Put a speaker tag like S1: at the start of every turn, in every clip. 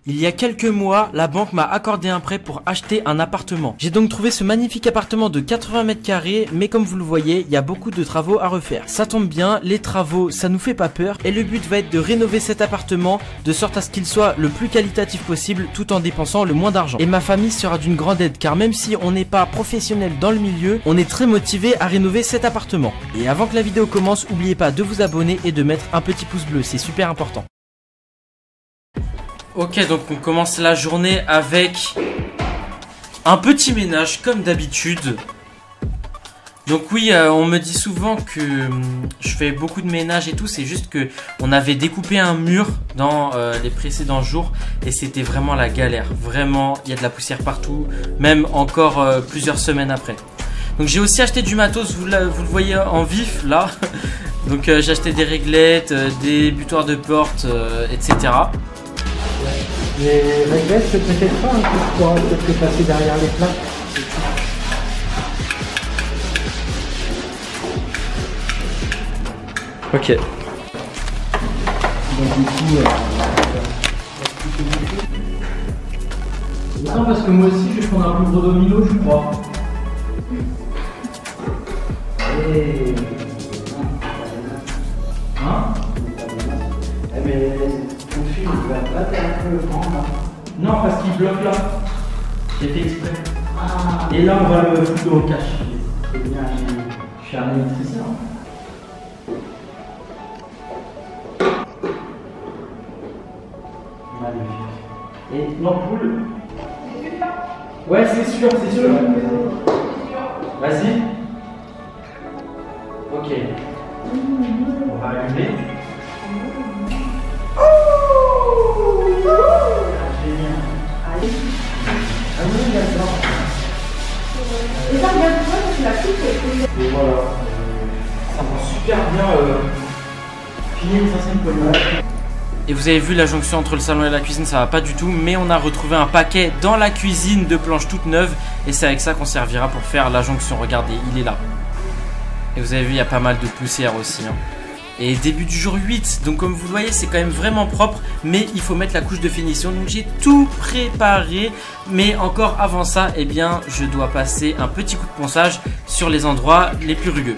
S1: Il y a quelques mois, la banque m'a accordé un prêt pour acheter un appartement. J'ai donc trouvé ce magnifique appartement de 80 mètres carrés, mais comme vous le voyez, il y a beaucoup de travaux à refaire. Ça tombe bien, les travaux, ça nous fait pas peur, et le but va être de rénover cet appartement de sorte à ce qu'il soit le plus qualitatif possible tout en dépensant le moins d'argent. Et ma famille sera d'une grande aide car même si on n'est pas professionnel dans le milieu, on est très motivé à rénover cet appartement. Et avant que la vidéo commence, n'oubliez pas de vous abonner et de mettre un petit pouce bleu, c'est super important. Ok, donc on commence la journée avec un petit ménage comme d'habitude. Donc oui, on me dit souvent que je fais beaucoup de ménage et tout, c'est juste que on avait découpé un mur dans les précédents jours et c'était vraiment la galère. Vraiment, il y a de la poussière partout, même encore plusieurs semaines après. Donc j'ai aussi acheté du matos, vous le voyez en vif là. Donc j'ai acheté des réglettes, des butoirs de porte, etc.
S2: Les réglettes, c'est peut-être pas un peu froid, peut-être que passer derrière les plaques.
S1: Ok.
S2: Donc du coup, non, parce que moi aussi je vais prendre un plus gros domino, je crois. Et... Hein? Mais ton fil il va pas un peu grand là. Non, parce qu'il bloque là. J'ai fait exprès. Ah. Et là on va le foutre au cache. C'est bien, je suis un électricien. Magnifique. Et l'ampoule? Ouais, c'est sûr, c'est sûr. Vas-y. Ok. On va allumer. Génial. Allez. Ah oui, d'accord.
S3: Et ça regarde toi parce que la coupe est...
S2: Et voilà. Ça va super bien finir une certaine polyvalence.
S1: Et vous avez vu la jonction entre le salon et la cuisine, ça va pas du tout, mais on a retrouvé un paquet dans la cuisine de planches toutes neuves et c'est avec ça qu'on servira pour faire la jonction. Regardez, il est là. Et vous avez vu, il y a pas mal de poussière aussi. Hein. Et début du jour 8, donc comme vous le voyez, c'est quand même vraiment propre, mais il faut mettre la couche de finition. Donc j'ai tout préparé, mais encore avant ça, eh bien, je dois passer un petit coup de ponçage sur les endroits les plus rugueux.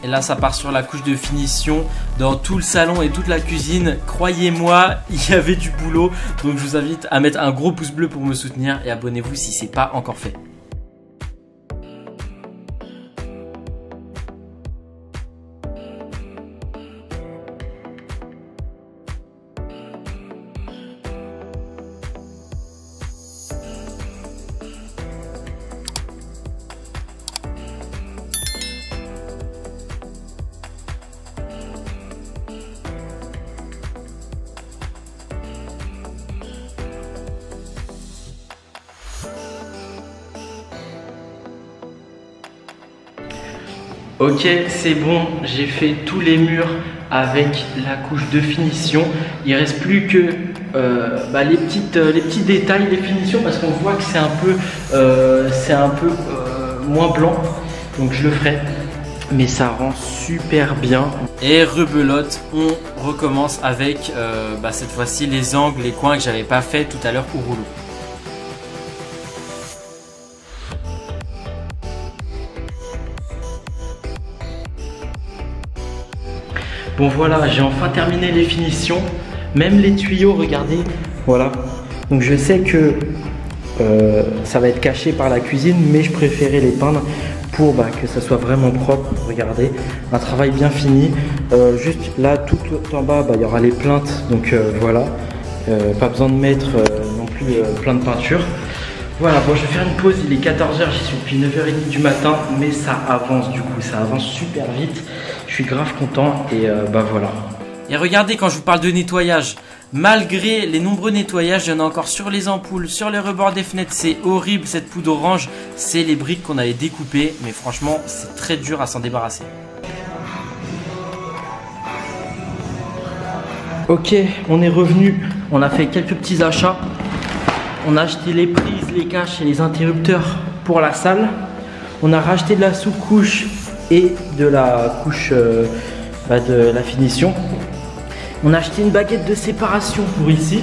S1: Et là, ça part sur la couche de finition dans tout le salon et toute la cuisine. Croyez-moi, il y avait du boulot. Donc, je vous invite à mettre un gros pouce bleu pour me soutenir et abonnez-vous si ce n'est pas encore fait. Ok, c'est bon, j'ai fait tous les murs avec la couche de finition. Il reste plus que les petits détails, les finitions, parce qu'on voit que c'est un peu moins blanc. Donc je le ferai, mais ça rend super bien. Et rebelote, on recommence avec cette fois-ci les angles, les coins que j'avais pas fait tout à l'heure au rouleau. Bon voilà, j'ai enfin terminé les finitions, même les tuyaux, regardez, voilà. Donc je sais que ça va être caché par la cuisine, mais je préférais les peindre pour que ça soit vraiment propre. Regardez, un travail bien fini. Juste là, tout en bas, il y aura les plaintes, donc voilà. Pas besoin de mettre non plus plein de peinture. Voilà, bon, je vais faire une pause, il est 14h, j'y suis depuis 9h30 du matin, mais ça avance du coup, ça avance super vite. Je suis grave content et voilà. Et regardez, quand je vous parle de nettoyage, malgré les nombreux nettoyages, il y en a encore sur les ampoules, sur les rebords des fenêtres. C'est horrible cette poudre orange, c'est les briques qu'on avait découpées, mais franchement, c'est très dur à s'en débarrasser. Ok, on est revenu, on a fait quelques petits achats. On a acheté les prises, les caches et les interrupteurs pour la salle. On a racheté de la sous-couche et de la couche de la finition. On a acheté une baguette de séparation pour ici,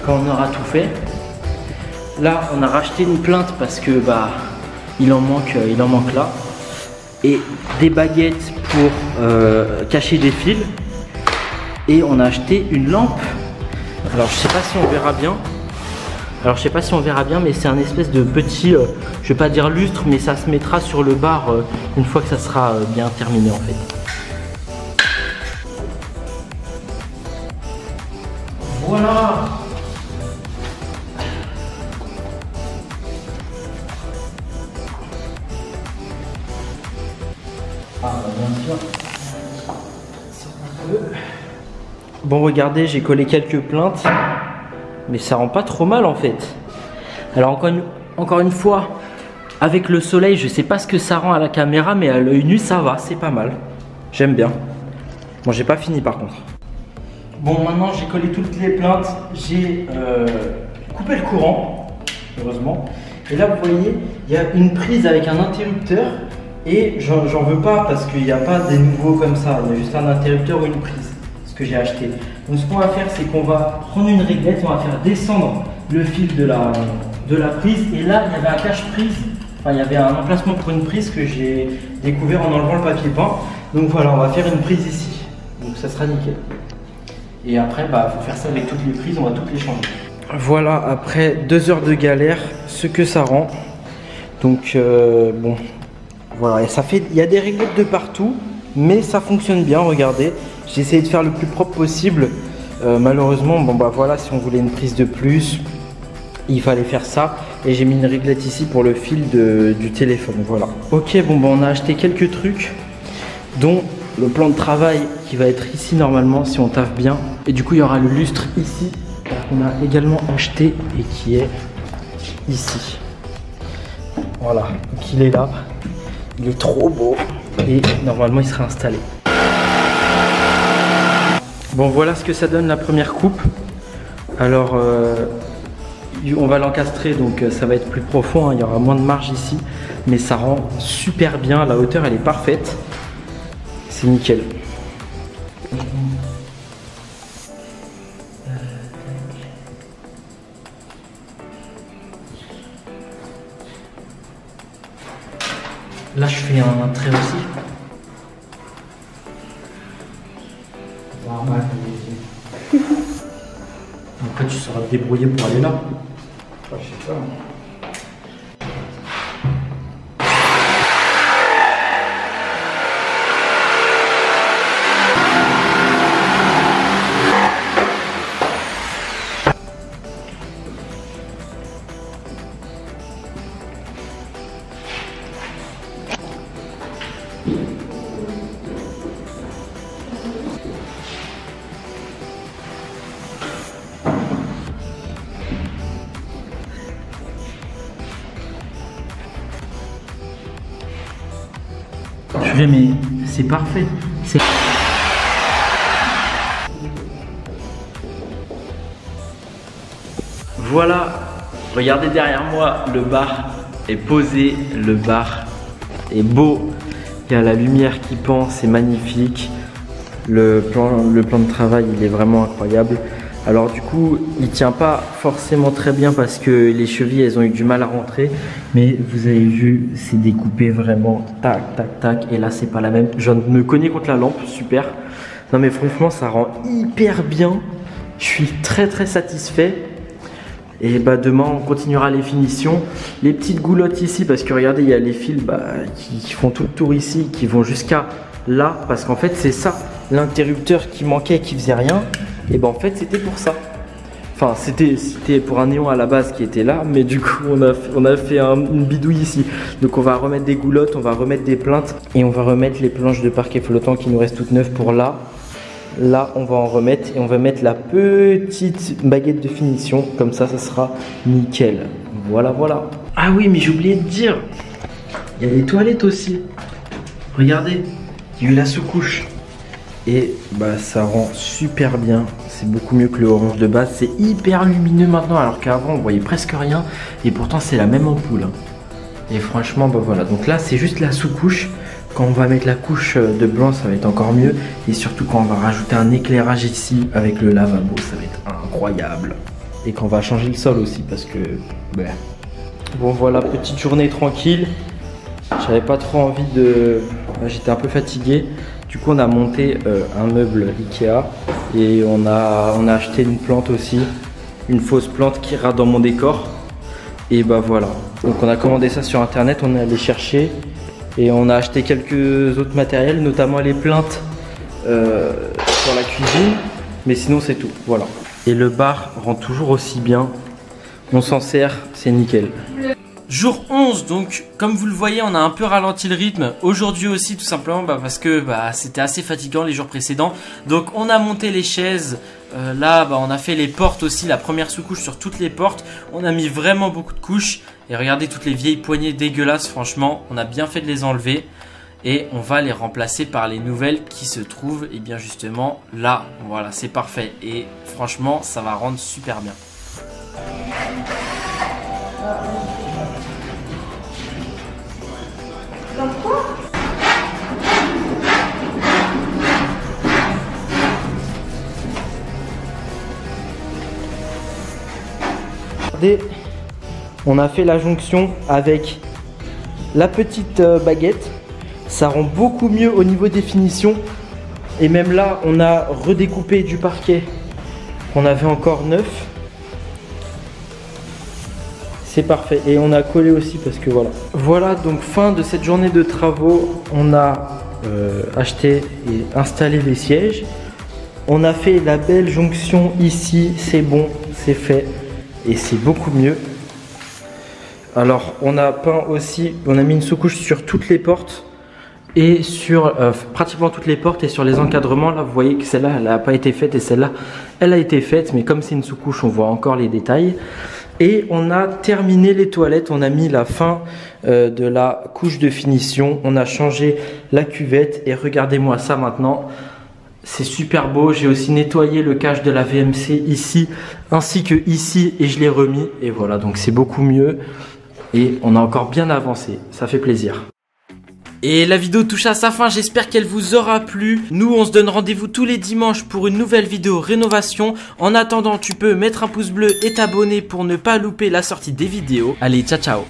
S1: quand on aura tout fait. Là, on a racheté une plinthe parce que il en manque là. Et des baguettes pour cacher des fils. Et on a acheté une lampe. Alors je sais pas si on verra bien. Mais c'est un espèce de petit, je vais pas dire lustre, mais ça se mettra sur le bar une fois que ça sera bien terminé en fait. Voilà. Bien sûr. Bon, regardez, j'ai collé quelques plaintes, mais ça rend pas trop mal en fait. Alors encore une fois, avec le soleil, je sais pas ce que ça rend à la caméra, mais à l'œil nu, ça va, c'est pas mal. J'aime bien. Bon, j'ai pas fini par contre. Bon, maintenant j'ai collé toutes les plaintes, j'ai coupé le courant, heureusement. Et là, vous voyez, il y a une prise avec un interrupteur. Et j'en veux pas parce qu'il n'y a pas des nouveaux comme ça, il y a juste un interrupteur ou une prise, ce que j'ai acheté. Donc ce qu'on va faire, c'est qu'on va prendre une réglette, on va faire descendre le fil de la prise. Et là, il y avait un cache-prise, enfin il y avait un emplacement pour une prise que j'ai découvert en enlevant le papier peint. Donc voilà, on va faire une prise ici, donc ça sera nickel. Et après, il faut faire ça avec toutes les prises, on va toutes les changer. Voilà, après 2 heures de galère, ce que ça rend. Donc bon... Voilà, et il y a des réglettes de partout, mais ça fonctionne bien, regardez. J'ai essayé de faire le plus propre possible. Malheureusement, voilà, si on voulait une prise de plus, il fallait faire ça. Et j'ai mis une réglette ici pour le fil du téléphone, voilà. Ok, on a acheté quelques trucs, dont le plan de travail qui va être ici normalement, si on taffe bien. Et du coup, il y aura le lustre ici, qu'on a également acheté et qui est ici. Voilà, donc il est là. Il est trop beau et normalement il sera installé. Bon, voilà ce que ça donne la première coupe. Alors on va l'encastrer, donc ça va être plus profond, hein. Il y aura moins de marge ici, mais ça rend super bien. La hauteur elle est parfaite, c'est nickel. Là, je fais un trait aussi. Après, tu sauras te débrouiller pour aller là.
S2: Je sais pas.
S1: Mais c'est parfait. Voilà, regardez derrière moi, le bar est posé, le bar est beau. Il y a la lumière qui pend, c'est magnifique. Le plan de travail, il est vraiment incroyable. Alors du coup, il tient pas forcément très bien parce que les chevilles, elles ont eu du mal à rentrer. Mais vous avez vu, c'est découpé vraiment tac, tac, tac. Et là, c'est pas la même. Je viens de me cogner contre la lampe, super. Non mais franchement, ça rend hyper bien. Je suis très très satisfait. Et demain, on continuera les finitions. Les petites goulottes ici, parce que regardez, il y a les fils qui font tout le tour ici, qui vont jusqu'à là. Parce qu'en fait, c'est ça, l'interrupteur qui manquait, qui faisait rien. Et en fait c'était pour ça. Enfin c'était pour un néon à la base qui était là, mais du coup on a fait une bidouille ici. Donc on va remettre des goulottes, on va remettre des plaintes et on va remettre les planches de parquet flottant qui nous restent toutes neuves pour là. Là on va en remettre et on va mettre la petite baguette de finition. Comme ça sera nickel. Voilà. Ah oui, mais j'ai oublié de dire, il y a les toilettes aussi. Regardez, il y a eu la sous-couche. Et ça rend super bien, c'est beaucoup mieux que le orange de base, c'est hyper lumineux maintenant alors qu'avant on voyait presque rien et pourtant c'est la même ampoule. Et franchement voilà, donc là c'est juste la sous-couche, Quand on va mettre la couche de blanc, ça va être encore mieux. Et surtout quand on va rajouter un éclairage ici avec le lavabo, ça va être incroyable. Et quand on va changer le sol aussi parce que... Ouais. Bon voilà, petite journée tranquille. J'avais pas trop envie de... J'étais un peu fatigué. Du coup on a monté un meuble Ikea. Et on a acheté une plante aussi. Une fausse plante qui ira dans mon décor. Et bah voilà. Donc on a commandé ça sur internet, on est allé chercher. Et on a acheté quelques autres matériels, notamment les plaintes pour la cuisine. Mais sinon c'est tout, voilà. Et le bar rend toujours aussi bien. On s'en sert, c'est nickel.
S2: Jour 11, donc comme vous le voyez, on a un peu ralenti le rythme. Aujourd'hui aussi, tout simplement parce que c'était assez fatigant les jours précédents. Donc on a monté les chaises. Là, on a fait les portes aussi, la première sous-couche sur toutes les portes. On a mis vraiment beaucoup de couches. Et regardez toutes les vieilles poignées dégueulasses, franchement, on a bien fait de les enlever. Et on va les remplacer par les nouvelles qui se trouvent, et bien justement là. Voilà, c'est parfait. Et franchement, ça va rendre super bien.
S1: Regardez, on a fait la jonction avec la petite baguette. Ça rend beaucoup mieux au niveau des finitions. Et même là, on a redécoupé du parquet qu'on avait encore neuf. C'est parfait. Et on a collé aussi parce que voilà. Voilà, donc fin de cette journée de travaux. On a acheté et installé les sièges. On a fait la belle jonction ici. C'est bon, c'est fait. Et c'est beaucoup mieux. Alors, on a peint aussi, on a mis une sous-couche sur toutes les portes. Et sur pratiquement toutes les portes et sur les encadrements. Là, vous voyez que celle-là, elle n'a pas été faite et celle-là, elle a été faite. Mais comme c'est une sous-couche, on voit encore les détails. Et on a terminé les toilettes. On a mis la fin de la couche de finition. On a changé la cuvette. Et regardez-moi ça maintenant. C'est super beau. J'ai aussi nettoyé le cache de la VMC ici, ainsi que ici. Et je l'ai remis. Et voilà, donc c'est beaucoup mieux. Et on a encore bien avancé. Ça fait plaisir.
S2: Et la vidéo touche à sa fin, j'espère qu'elle vous aura plu. Nous, on se donne rendez-vous tous les dimanches pour une nouvelle vidéo rénovation. En attendant, tu peux mettre un pouce bleu et t'abonner pour ne pas louper la sortie des vidéos. Allez, ciao ciao.